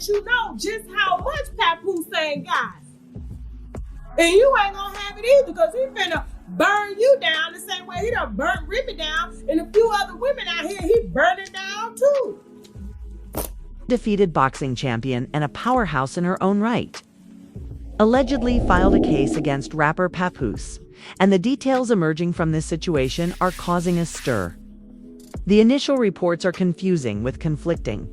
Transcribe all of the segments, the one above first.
let you know just how much Papoose ain't got. And you ain't gonna have it either, because he finna burn you down the same way he done burnt Remy down, and a few other women out here he burning down too. Defeated boxing champion and a powerhouse in her own right, allegedly filed a case against rapper Papoose, and the details emerging from this situation are causing a stir. The initial reports are confusing with conflicting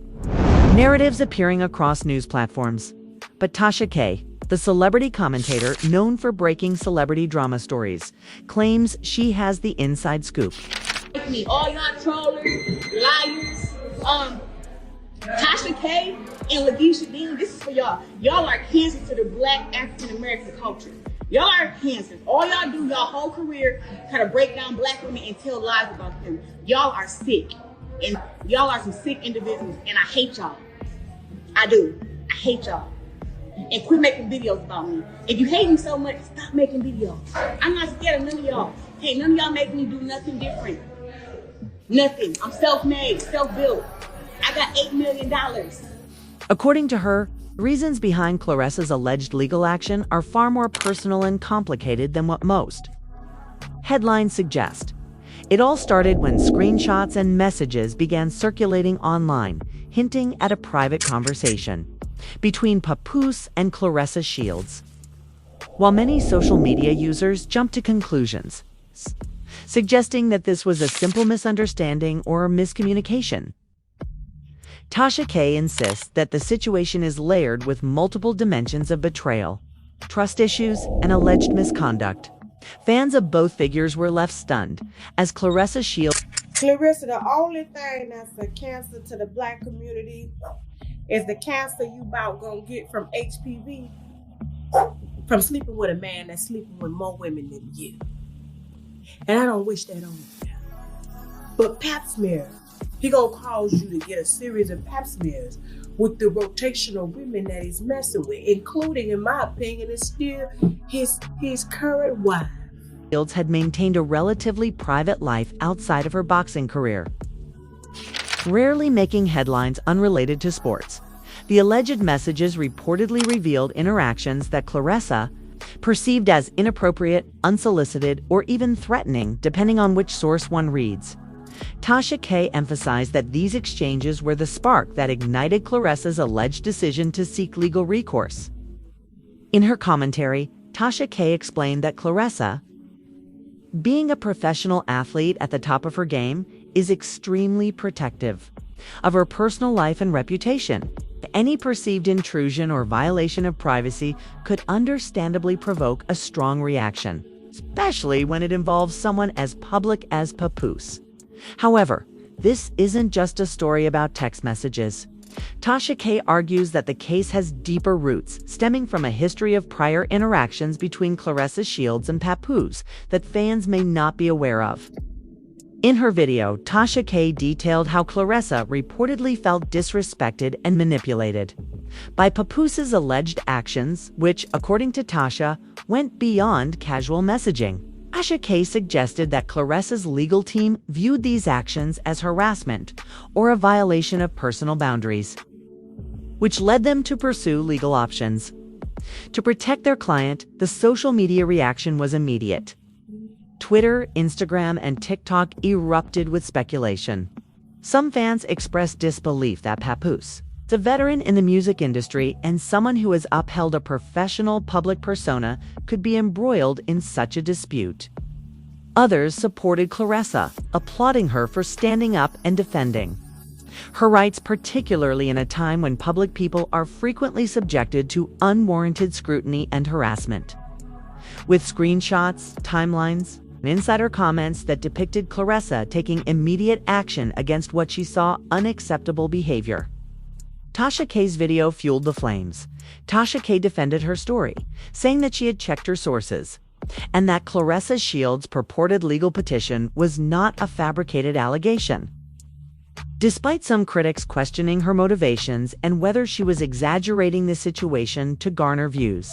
narratives appearing across news platforms. But Tasha K, the celebrity commentator known for breaking celebrity drama stories, claims she has the inside scoop. All y'all trollers, liars, Tasha K and Lakeisha Dean, this is for y'all. Y'all are cancer to the Black African American culture. Y'all are cancers. All y'all do y'all whole career try to break down Black women and tell lies about them. Y'all are sick. And y'all are some sick individuals. And I hate y'all. I do. I hate y'all. And quit making videos about me. If you hate me so much, stop making videos. I'm not scared of none of y'all. Hey, none of y'all make me do nothing different. Nothing. I'm self-made, self-built. I got $8 million. According to her, reasons behind Claressa's alleged legal action are far more personal and complicated than what most headlines suggest. It all started when screenshots and messages began circulating online, hinting at a private conversation between Papoose and Claressa Shields. While many social media users jumped to conclusions, suggesting that this was a simple misunderstanding or miscommunication, Tasha K insists that the situation is layered with multiple dimensions of betrayal, trust issues, and alleged misconduct. Fans of both figures were left stunned as Claressa Shields. Claressa, the only thing that's a cancer to the Black community is the cancer you about gonna get from HPV, from sleeping with a man that's sleeping with more women than you. And I don't wish that on you. But pap smear, he gonna cause you to get a series of pap smears with the rotational women that he's messing with, including, in my opinion, is still his current wife. Shields had maintained a relatively private life outside of her boxing career, rarely making headlines unrelated to sports. The alleged messages reportedly revealed interactions that Claressa perceived as inappropriate, unsolicited, or even threatening, depending on which source one reads. Tasha K emphasized that these exchanges were the spark that ignited Claressa's alleged decision to seek legal recourse. In her commentary, Tasha K explained that Claressa, being a professional athlete at the top of her game, is extremely protective of her personal life and reputation. Any perceived intrusion or violation of privacy could understandably provoke a strong reaction, especially when it involves someone as public as Papoose. However, this isn't just a story about text messages. Tasha K argues that the case has deeper roots, stemming from a history of prior interactions between Claressa Shields and Papoose that fans may not be aware of. In her video, Tasha K detailed how Claressa reportedly felt disrespected and manipulated by Papoose's alleged actions, which, according to Tasha, went beyond casual messaging. Tasha K suggested that Claressa's legal team viewed these actions as harassment or a violation of personal boundaries, which led them to pursue legal options. To protect their client, the social media reaction was immediate. Twitter, Instagram, and TikTok erupted with speculation. Some fans expressed disbelief that Papoose, a veteran in the music industry and someone who has upheld a professional public persona, could be embroiled in such a dispute. Others supported Claressa, applauding her for standing up and defending her rights, particularly in a time when public people are frequently subjected to unwarranted scrutiny and harassment. With screenshots, timelines, and insider comments that depicted Claressa taking immediate action against what she saw unacceptable behavior. Tasha K's video fueled the flames. Tasha K defended her story, saying that she had checked her sources, and that Claressa Shields' purported legal petition was not a fabricated allegation. Despite some critics questioning her motivations and whether she was exaggerating the situation to garner views,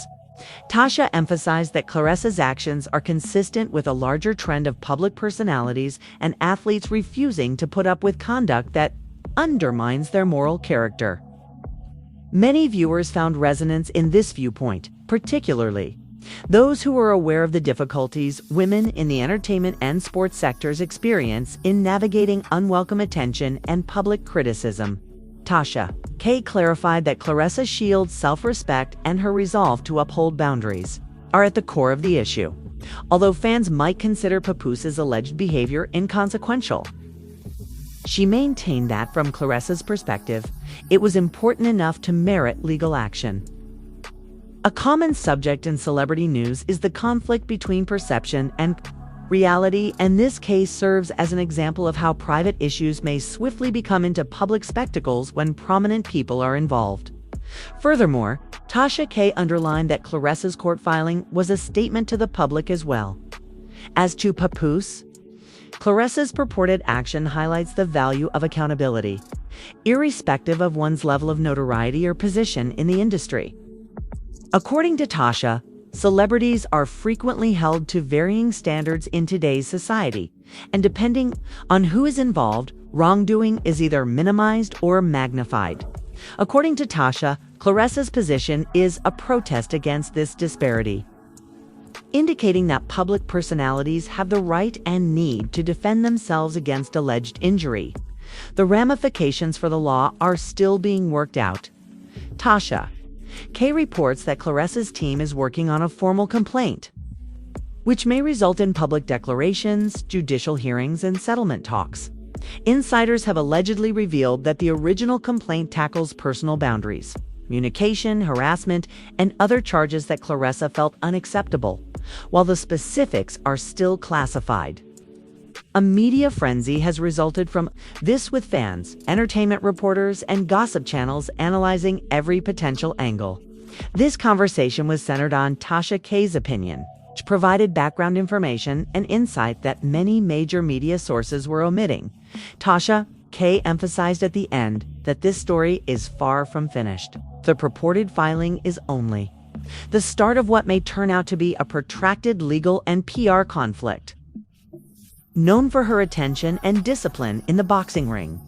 Tasha emphasized that Claressa's actions are consistent with a larger trend of public personalities and athletes refusing to put up with conduct that undermines their moral character. Many viewers found resonance in this viewpoint, particularly those who were aware of the difficulties women in the entertainment and sports sectors experience in navigating unwelcome attention and public criticism. Tasha K clarified that Claressa Shields' self-respect and her resolve to uphold boundaries are at the core of the issue, although fans might consider Papoose's alleged behavior inconsequential. She maintained that, from Claressa's perspective, it was important enough to merit legal action. A common subject in celebrity news is the conflict between perception and reality, and this case serves as an example of how private issues may swiftly become into public spectacles when prominent people are involved. Furthermore, Tasha K underlined that Claressa's court filing was a statement to the public as well. As to Papoose, Claressa's purported action highlights the value of accountability, irrespective of one's level of notoriety or position in the industry. According to Tasha, celebrities are frequently held to varying standards in today's society, and depending on who is involved, wrongdoing is either minimized or magnified. According to Tasha, Claressa's position is a protest against this disparity, indicating that public personalities have the right and need to defend themselves against alleged injury. The ramifications for the law are still being worked out. Tasha K reports that Claressa's team is working on a formal complaint, which may result in public declarations, judicial hearings, and settlement talks. Insiders have allegedly revealed that the original complaint tackles personal boundaries, communication, harassment, and other charges that Claressa felt unacceptable, while the specifics are still classified. A media frenzy has resulted from this, with fans, entertainment reporters, and gossip channels analyzing every potential angle. This conversation was centered on Tasha K's opinion, which provided background information and insight that many major media sources were omitting. Tasha K emphasized at the end that this story is far from finished. The purported filing is only the start of what may turn out to be a protracted legal and PR conflict. Known for her attention and discipline in the boxing ring,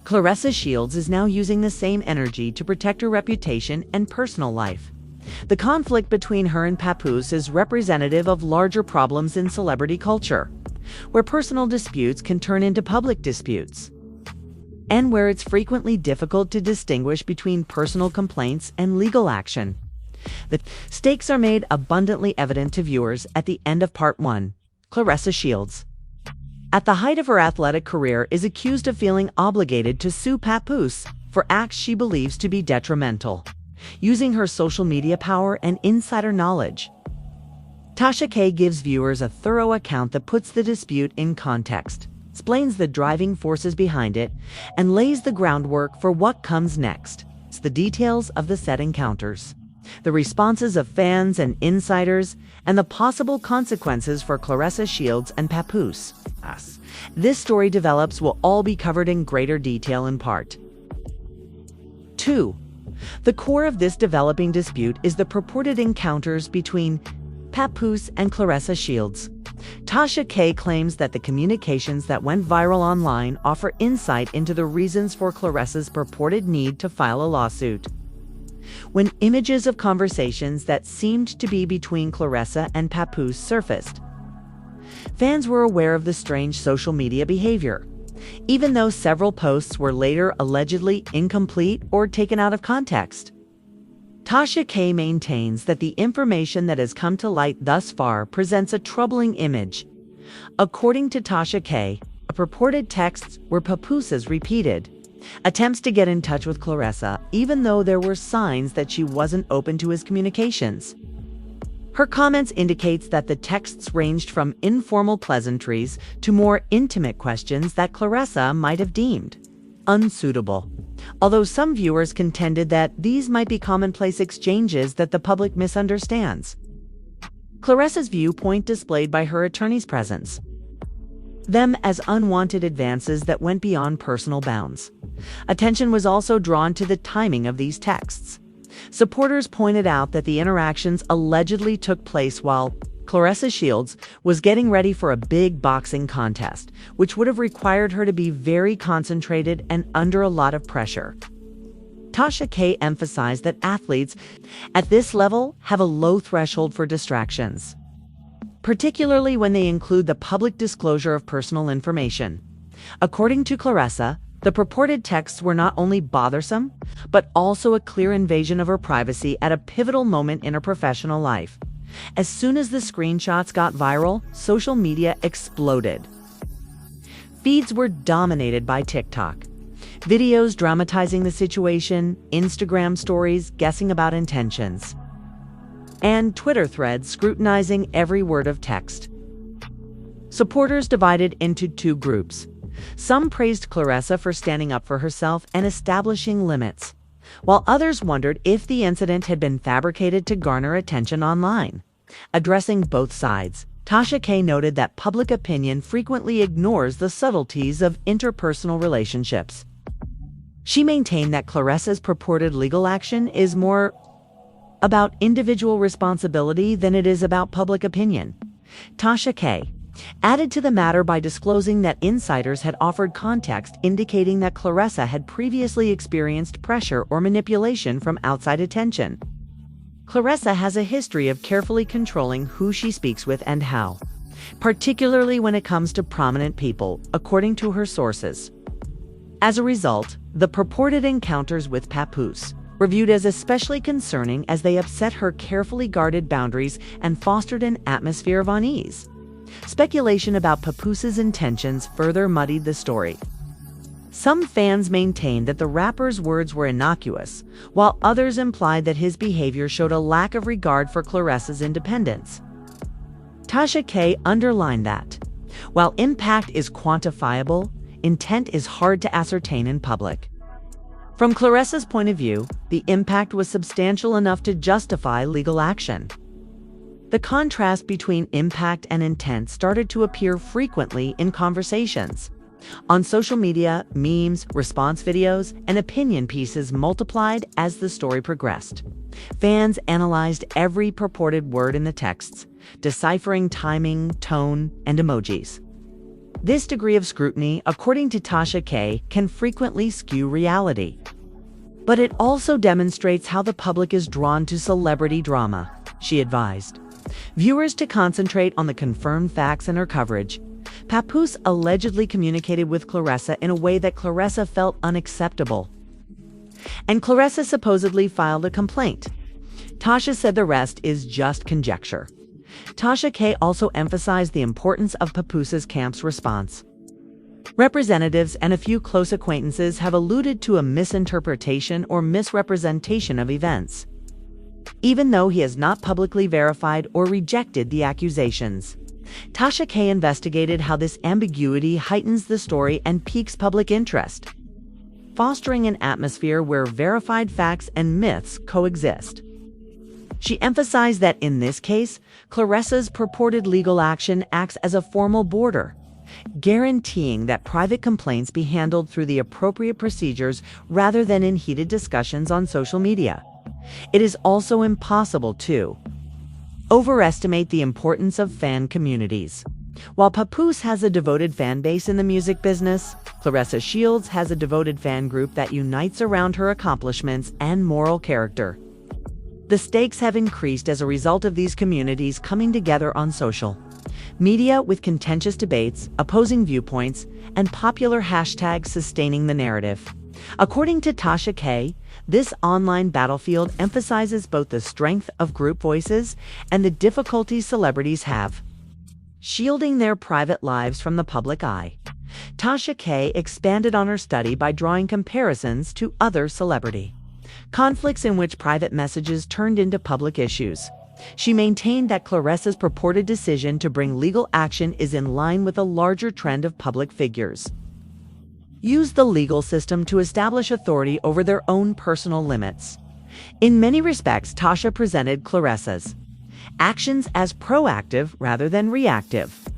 Claressa Shields is now using the same energy to protect her reputation and personal life. The conflict between her and Papoose is representative of larger problems in celebrity culture, where personal disputes can turn into public disputes, and where it's frequently difficult to distinguish between personal complaints and legal action. The stakes are made abundantly evident to viewers at the end of Part 1. Claressa Shields, at the height of her athletic career, is accused of feeling obligated to sue Papoose for acts she believes to be detrimental, using her social media power and insider knowledge. Tasha K gives viewers a thorough account that puts the dispute in context, explains the driving forces behind it, and lays the groundwork for what comes next. It's the details of the said encounters, the responses of fans and insiders, and the possible consequences for Claressa Shields and Papoose. This story develops will all be covered in greater detail in Part 2. The core of this developing dispute is the purported encounters between Papoose and Claressa Shields. Tasha K claims that the communications that went viral online offer insight into the reasons for Claressa's purported need to file a lawsuit. When images of conversations that seemed to be between Claressa and Papoose surfaced, fans were aware of the strange social media behavior, even though several posts were later allegedly incomplete or taken out of context. Tasha K maintains that the information that has come to light thus far presents a troubling image. According to Tasha K, purported texts were Papoose's repeated attempts to get in touch with Claressa, even though there were signs that she wasn't open to his communications. Her comments indicates that the texts ranged from informal pleasantries to more intimate questions that Claressa might have deemed unsuitable, although some viewers contended that these might be commonplace exchanges that the public misunderstands. Claressa's viewpoint displayed by her attorney's presence them as unwanted advances that went beyond personal bounds. Attention was also drawn to the timing of these texts. Supporters pointed out that the interactions allegedly took place while Claressa Shields was getting ready for a big boxing contest, which would have required her to be very concentrated and under a lot of pressure. Tasha K emphasized that athletes at this level have a low threshold for distractions, particularly when they include the public disclosure of personal information. According to Claressa, the purported texts were not only bothersome, but also a clear invasion of her privacy at a pivotal moment in her professional life. As soon as the screenshots got viral, social media exploded. Feeds were dominated by TikTok. Videos dramatizing the situation, Instagram stories guessing about intentions, and Twitter threads scrutinizing every word of text. Supporters divided into two groups. Some praised Claressa for standing up for herself and establishing limits, while others wondered if the incident had been fabricated to garner attention online. Addressing both sides, Tasha K noted that public opinion frequently ignores the subtleties of interpersonal relationships. She maintained that Claressa's purported legal action is more about individual responsibility than it is about public opinion. Tasha K added to the matter by disclosing that insiders had offered context indicating that Claressa had previously experienced pressure or manipulation from outside attention. Claressa has a history of carefully controlling who she speaks with and how, particularly when it comes to prominent people, according to her sources. As a result, the purported encounters with Papoose were viewed as especially concerning as they upset her carefully guarded boundaries and fostered an atmosphere of unease. Speculation about Papoose's intentions further muddied the story. Some fans maintained that the rapper's words were innocuous, while others implied that his behavior showed a lack of regard for Claressa's independence. Tasha K underlined that, while impact is quantifiable, intent is hard to ascertain in public. From Claressa's point of view, the impact was substantial enough to justify legal action. The contrast between impact and intent started to appear frequently in conversations. On social media, memes, response videos, and opinion pieces multiplied as the story progressed. Fans analyzed every purported word in the texts, deciphering timing, tone, and emojis. This degree of scrutiny, according to Tasha K, can frequently skew reality. But it also demonstrates how the public is drawn to celebrity drama, she advised viewers to concentrate on the confirmed facts in her coverage. Papoose allegedly communicated with Claressa in a way that Claressa felt unacceptable, and Claressa supposedly filed a complaint. Tasha said the rest is just conjecture. Tasha K also emphasized the importance of Papoose's camp's response. Representatives and a few close acquaintances have alluded to a misinterpretation or misrepresentation of events, even though he has not publicly verified or rejected the accusations. Tasha K investigated how this ambiguity heightens the story and piques public interest, fostering an atmosphere where verified facts and myths coexist. She emphasized that in this case, Claressa's purported legal action acts as a formal border, guaranteeing that private complaints be handled through the appropriate procedures rather than in heated discussions on social media. It is also impossible to overestimate the importance of fan communities. While Papoose has a devoted fan base in the music business, Claressa Shields has a devoted fan group that unites around her accomplishments and moral character. The stakes have increased as a result of these communities coming together on social media with contentious debates, opposing viewpoints, and popular hashtags sustaining the narrative. According to Tasha K, this online battlefield emphasizes both the strength of group voices and the difficulties celebrities have shielding their private lives from the public eye. Tasha K expanded on her study by drawing comparisons to other celebrity conflicts in which private messages turned into public issues. She maintained that Claressa's purported decision to bring legal action is in line with a larger trend of public figures use the legal system to establish authority over their own personal limits. In many respects, Tasha presented Claressa's actions as proactive rather than reactive,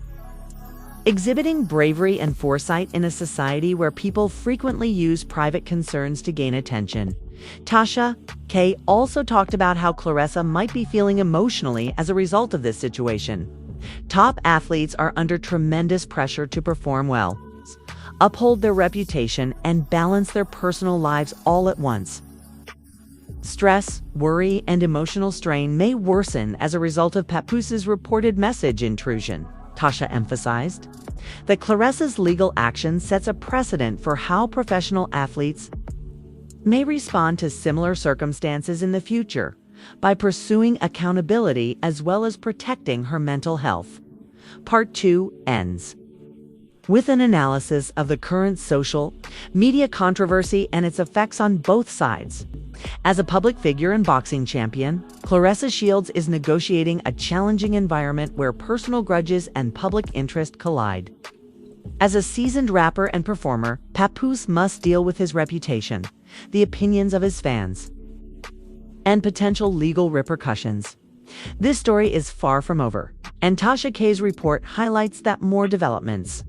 exhibiting bravery and foresight in a society where people frequently use private concerns to gain attention. Tasha K also talked about how Claressa might be feeling emotionally as a result of this situation. Top athletes are under tremendous pressure to perform well, uphold their reputation, and balance their personal lives all at once. Stress, worry, and emotional strain may worsen as a result of Papoose's reported message intrusion, Tasha emphasized. That Claressa's legal action sets a precedent for how professional athletes may respond to similar circumstances in the future by pursuing accountability as well as protecting her mental health. Part 2 ends with an analysis of the current social media controversy and its effects on both sides. As a public figure and boxing champion, Claressa Shields is negotiating a challenging environment where personal grudges and public interest collide. As a seasoned rapper and performer, Papoose must deal with his reputation, the opinions of his fans, and potential legal repercussions. This story is far from over, and Tasha K's report highlights that more developments,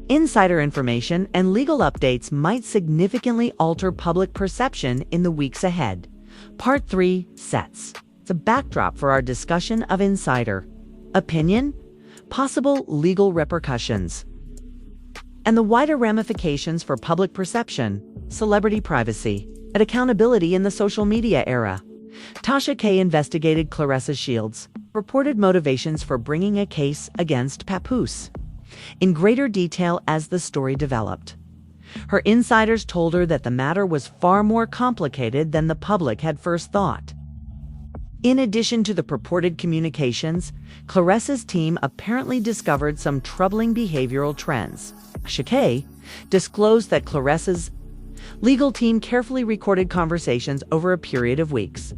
insider information, and legal updates might significantly alter public perception in the weeks ahead. Part 3 sets the backdrop for our discussion of insider opinion, possible legal repercussions, and the wider ramifications for public perception, celebrity privacy, and accountability in the social media era. Tasha K investigated Claressa Shields' reported motivations for bringing a case against Papoose in greater detail as the story developed. Her insiders told her that the matter was far more complicated than the public had first thought. In addition to the purported communications, Claressa's team apparently discovered some troubling behavioral trends. Tasha K disclosed that Claressa's legal team carefully recorded conversations over a period of weeks,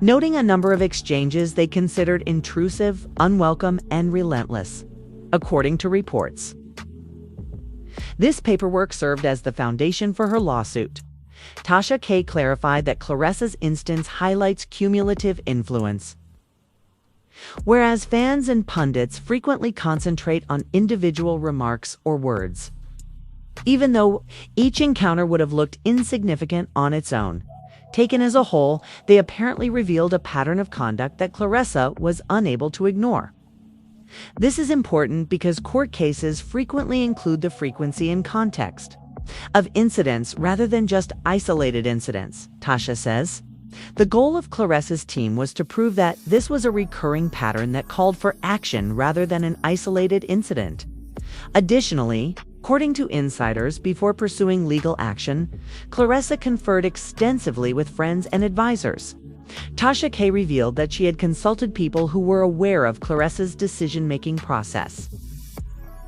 noting a number of exchanges they considered intrusive, unwelcome, and relentless, according to reports. This paperwork served as the foundation for her lawsuit. Tasha K clarified that Claressa's instance highlights cumulative influence, whereas fans and pundits frequently concentrate on individual remarks or words, even though each encounter would have looked insignificant on its own. Taken as a whole, they apparently revealed a pattern of conduct that Claressa was unable to ignore. This is important because court cases frequently include the frequency and context of incidents rather than just isolated incidents, Tasha says. The goal of Claressa's team was to prove that this was a recurring pattern that called for action rather than an isolated incident. Additionally, according to insiders, before pursuing legal action, Claressa conferred extensively with friends and advisors. Tasha K revealed that she had consulted people who were aware of Claressa's decision-making process,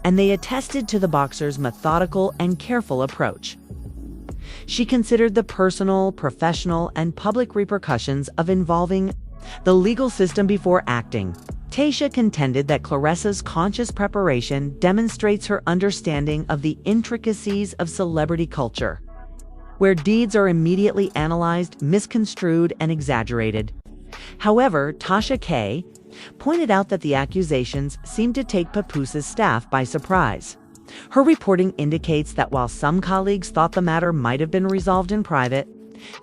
and they attested to the boxer's methodical and careful approach. She considered the personal, professional, and public repercussions of involving the legal system before acting. Tasha contended that Claressa's conscious preparation demonstrates her understanding of the intricacies of celebrity culture, where deeds are immediately analyzed, misconstrued, and exaggerated. However, Tasha K pointed out that the accusations seemed to take Papoose's staff by surprise. Her reporting indicates that while some colleagues thought the matter might have been resolved in private,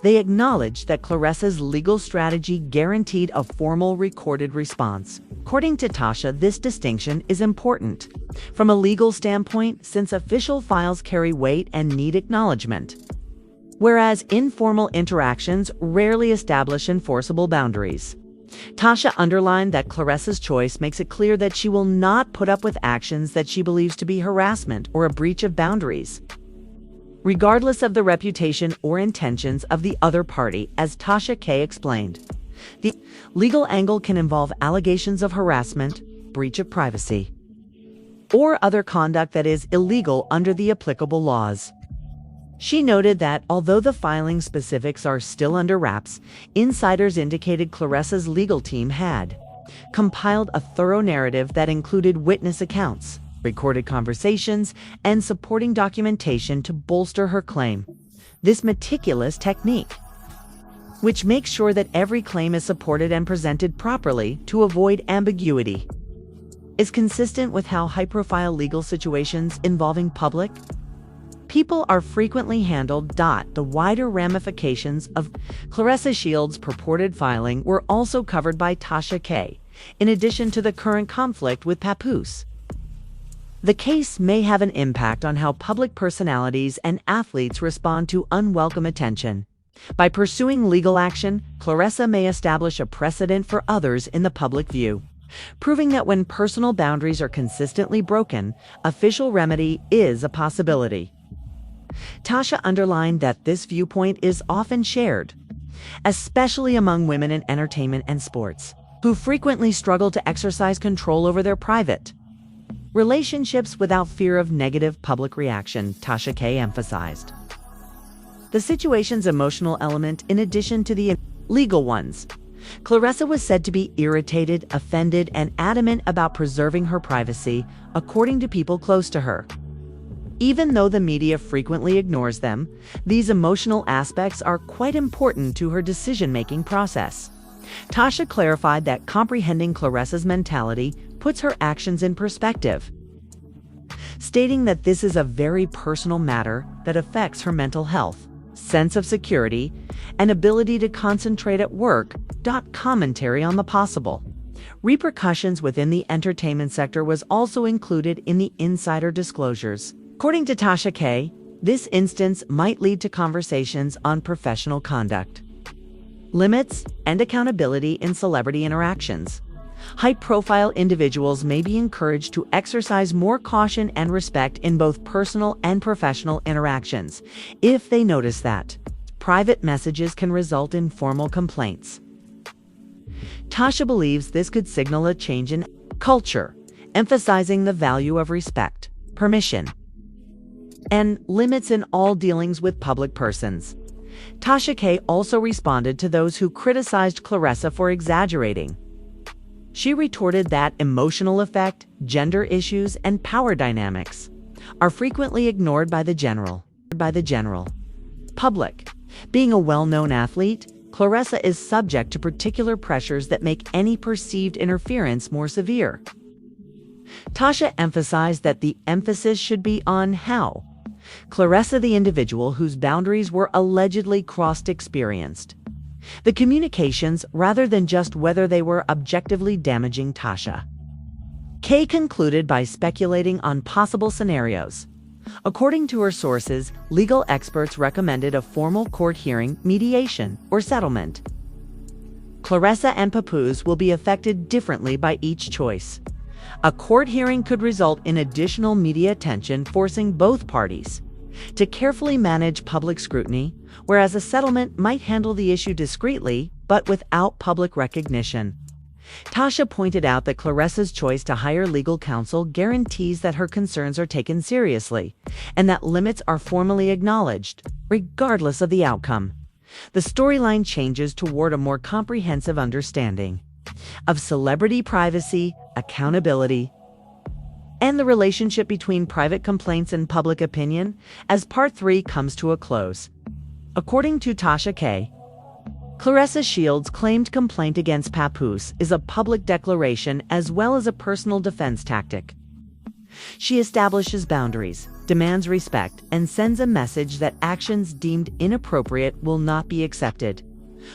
they acknowledged that Claressa's legal strategy guaranteed a formal recorded response. According to Tasha, this distinction is important from a legal standpoint since official files carry weight and need acknowledgement, whereas informal interactions rarely establish enforceable boundaries. Tasha underlined that Claressa's choice makes it clear that she will not put up with actions that she believes to be harassment or a breach of boundaries, regardless of the reputation or intentions of the other party, as Tasha K explained. The legal angle can involve allegations of harassment, breach of privacy, or other conduct that is illegal under the applicable laws. She noted that although the filing specifics are still under wraps, insiders indicated Claressa's legal team had compiled a thorough narrative that included witness accounts, recorded conversations, and supporting documentation to bolster her claim. This meticulous technique, which makes sure that every claim is supported and presented properly to avoid ambiguity, is consistent with how high-profile legal situations involving public people are frequently handled. The wider ramifications of Claressa Shields' purported filing were also covered by Tasha K, in addition to the current conflict with Papoose. The case may have an impact on how public personalities and athletes respond to unwelcome attention. By pursuing legal action, Claressa may establish a precedent for others in the public view, proving that when personal boundaries are consistently broken, official remedy is a possibility. Tasha underlined that this viewpoint is often shared, especially among women in entertainment and sports, who frequently struggle to exercise control over their private relationships without fear of negative public reaction, Tasha K emphasized. The situation's emotional element in addition to the legal ones. Claressa was said to be irritated, offended, and adamant about preserving her privacy, according to people close to her. Even though the media frequently ignores them, these emotional aspects are quite important to her decision-making process. Tasha clarified that comprehending Claressa's mentality puts her actions in perspective, stating that this is a very personal matter that affects her mental health, sense of security, and ability to concentrate at work. Commentary on the possible repercussions within the entertainment sector was also included in the insider disclosures. According to Tasha K, this instance might lead to conversations on professional conduct, limits, and accountability in celebrity interactions. High-profile individuals may be encouraged to exercise more caution and respect in both personal and professional interactions if they notice that private messages can result in formal complaints. Tasha believes this could signal a change in culture, emphasizing the value of respect, permission, and limits in all dealings with public persons. Tasha K also responded to those who criticized Claressa for exaggerating. She retorted that emotional effect, gender issues, and power dynamics are frequently ignored by the general public. Being a well-known athlete, Claressa is subject to particular pressures that make any perceived interference more severe. Tasha emphasized that the emphasis should be on how Claressa, the individual whose boundaries were allegedly crossed, experienced the communications rather than just whether they were objectively damaging. Tasha K concluded by speculating on possible scenarios. According to her sources, legal experts recommended a formal court hearing, mediation, or settlement. Claressa and Papoose will be affected differently by each choice. A court hearing could result in additional media attention, forcing both parties to carefully manage public scrutiny, whereas a settlement might handle the issue discreetly but without public recognition. Tasha pointed out that Claressa's choice to hire legal counsel guarantees that her concerns are taken seriously and that limits are formally acknowledged, regardless of the outcome. The storyline changes toward a more comprehensive understanding of celebrity privacy, accountability, and the relationship between private complaints and public opinion as Part 3 comes to a close. According to Tasha K, Claressa Shields' claimed complaint against Papoose is a public declaration as well as a personal defense tactic. She establishes boundaries, demands respect, and sends a message that actions deemed inappropriate will not be accepted.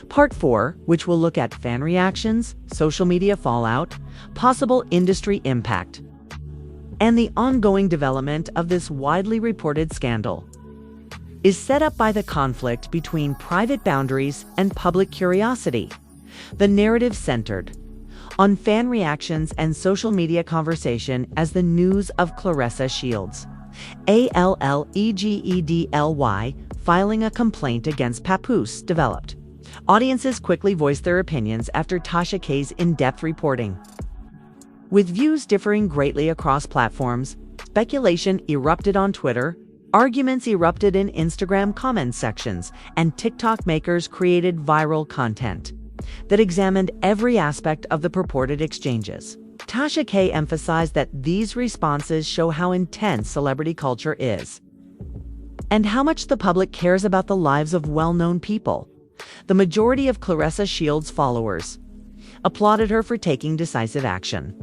Part 4, which will look at fan reactions, social media fallout, possible industry impact, and the ongoing development of this widely reported scandal, is set up by the conflict between private boundaries and public curiosity. The narrative centered on fan reactions and social media conversation as the news of Claressa Shields, allegedly filing a complaint against Papoose developed. Audiences quickly voiced their opinions after Tasha K's in-depth reporting. With views differing greatly across platforms, speculation erupted on Twitter, arguments erupted in Instagram comment sections, and TikTok makers created viral content that examined every aspect of the purported exchanges. Tasha K emphasized that these responses show how intense celebrity culture is and how much the public cares about the lives of well-known people. The majority of Claressa Shields' followers applauded her for taking decisive action.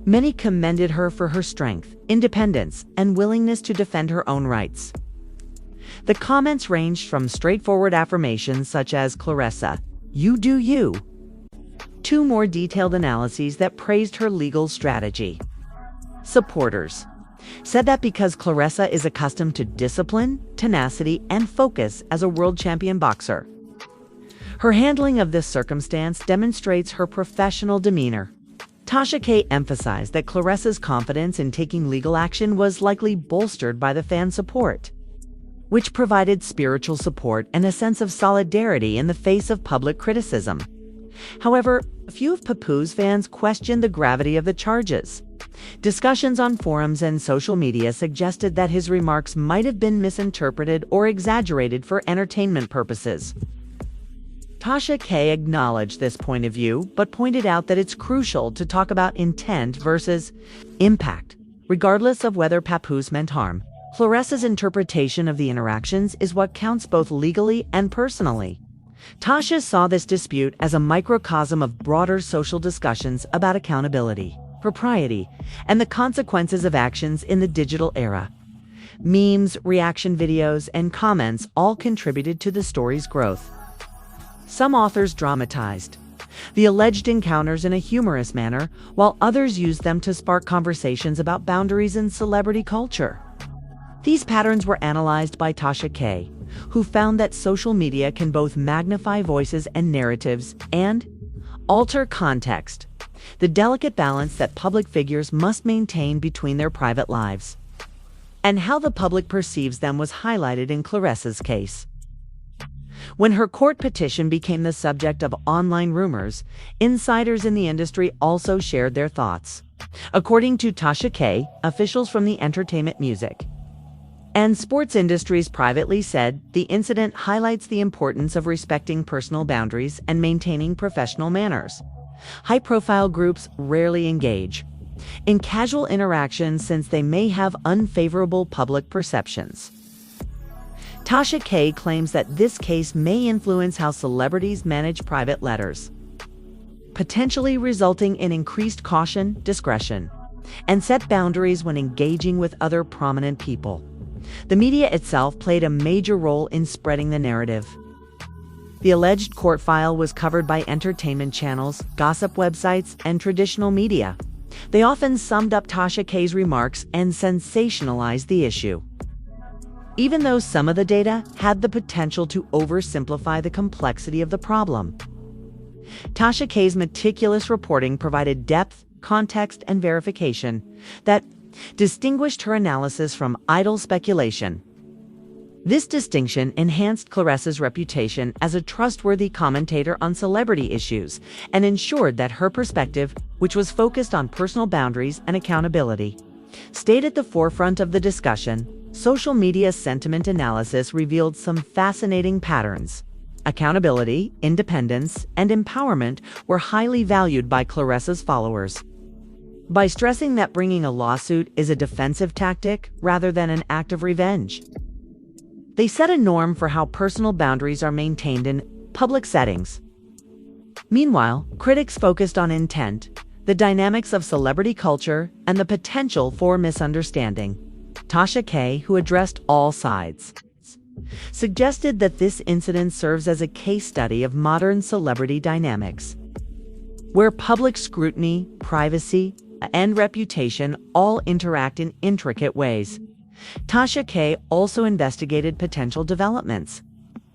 Many commended her for her strength, independence, and willingness to defend her own rights. The comments ranged from straightforward affirmations such as "Claressa, you do you," to more detailed analyses that praised her legal strategy. Supporters said that because Claressa is accustomed to discipline, tenacity, and focus as a world champion boxer, Her handling of this circumstance demonstrates her professional demeanor. Tasha K emphasized that Claressa's confidence in taking legal action was likely bolstered by the fan support, which provided spiritual support and a sense of solidarity in the face of public criticism. However, a few of Papoose fans questioned the gravity of the charges. Discussions on forums and social media suggested that his remarks might have been misinterpreted or exaggerated for entertainment purposes. Tasha K acknowledged this point of view, but pointed out that it's crucial to talk about intent versus impact, regardless of whether Papoose meant harm. Claressa's interpretation of the interactions is what counts both legally and personally. Tasha saw this dispute as a microcosm of broader social discussions about accountability, propriety, and the consequences of actions in the digital era. Memes, reaction videos, and comments all contributed to the story's growth. Some authors dramatized the alleged encounters in a humorous manner, while others used them to spark conversations about boundaries in celebrity culture. These patterns were analyzed by Tasha K, who found that social media can both magnify voices and narratives and alter context, the delicate balance that public figures must maintain between their private lives. And how the public perceives them was highlighted in Claressa's case. When her court petition became the subject of online rumors, insiders in the industry also shared their thoughts. According to Tasha K, officials from the entertainment, music, and sports industries privately said the incident highlights the importance of respecting personal boundaries and maintaining professional manners. High-profile groups rarely engage in casual interactions since they may have unfavorable public perceptions. Tasha K claims that this case may influence how celebrities manage private letters, potentially resulting in increased caution, discretion, and set boundaries when engaging with other prominent people. The media itself played a major role in spreading the narrative. The alleged court file was covered by entertainment channels, gossip websites, and traditional media. They often summed up Tasha K's remarks and sensationalized the issue, even though some of the data had the potential to oversimplify the complexity of the problem. Tasha K's meticulous reporting provided depth, context, and verification that distinguished her analysis from idle speculation. This distinction enhanced Claressa's reputation as a trustworthy commentator on celebrity issues and ensured that her perspective, which was focused on personal boundaries and accountability, stayed at the forefront of the discussion. Social media sentiment analysis revealed some fascinating patterns. Accountability, independence, and empowerment were highly valued by Claressa's followers. By stressing that bringing a lawsuit is a defensive tactic rather than an act of revenge, they set a norm for how personal boundaries are maintained in public settings. Meanwhile, critics focused on intent, the dynamics of celebrity culture, and the potential for misunderstanding. Tasha K, who addressed all sides, suggested that this incident serves as a case study of modern celebrity dynamics, where public scrutiny, privacy, and reputation all interact in intricate ways. Tasha K also investigated potential developments.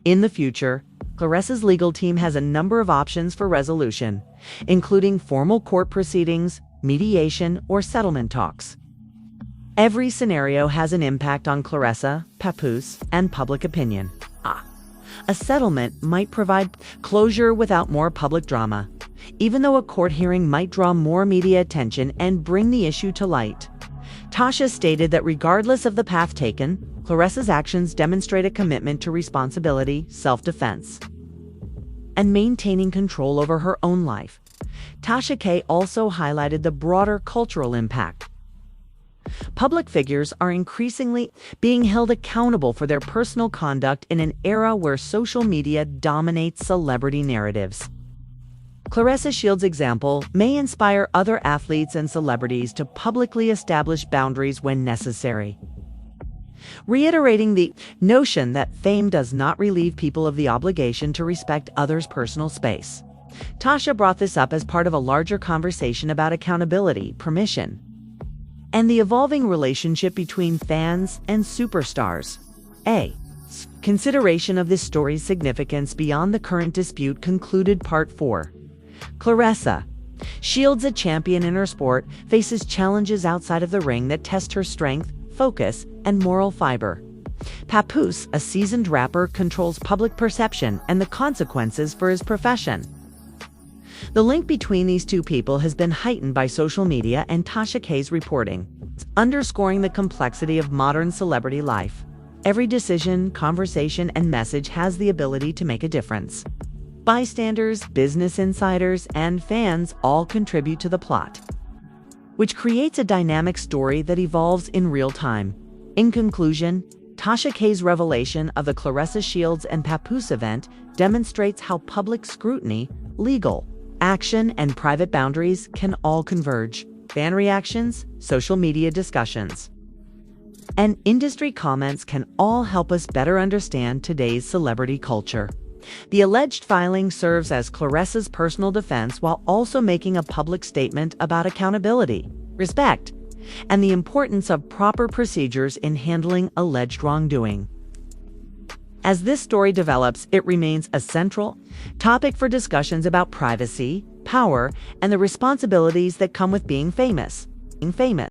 In the future, Claressa's legal team has a number of options for resolution, including formal court proceedings, mediation, or settlement talks. Every scenario has an impact on Claressa, Papoose, and public opinion. A settlement might provide closure without more public drama, even though a court hearing might draw more media attention and bring the issue to light. Tasha stated that regardless of the path taken, Claressa's actions demonstrate a commitment to responsibility, self-defense, and maintaining control over her own life. Tasha K also highlighted the broader cultural impact. Public figures are increasingly being held accountable for their personal conduct in an era where social media dominates celebrity narratives. Claressa Shields' example may inspire other athletes and celebrities to publicly establish boundaries when necessary, reiterating the notion that fame does not relieve people of the obligation to respect others' personal space. Tasha brought this up as part of a larger conversation about accountability, permission, and the evolving relationship between fans and superstars. Consideration of this story's significance beyond the current dispute concluded Part 4. Claressa Shields, a champion in her sport, faces challenges outside of the ring that test her strength, focus, and moral fiber. Papoose, a seasoned rapper, controls public perception and the consequences for his profession. The link between these two people has been heightened by social media and Tasha K's reporting, underscoring the complexity of modern celebrity life. Every decision, conversation, and message has the ability to make a difference. Bystanders, business insiders, and fans all contribute to the plot, which creates a dynamic story that evolves in real time. In conclusion, Tasha K's revelation of the Claressa Shields and Papoose event demonstrates how public scrutiny, legal action, and private boundaries can all converge. Fan reactions, social media discussions, and industry comments can all help us better understand today's celebrity culture. The alleged filing serves as Claressa's personal defense while also making a public statement about accountability, respect, and the importance of proper procedures in handling alleged wrongdoing. As this story develops, it remains a central topic for discussions about privacy, power, and the responsibilities that come with being famous.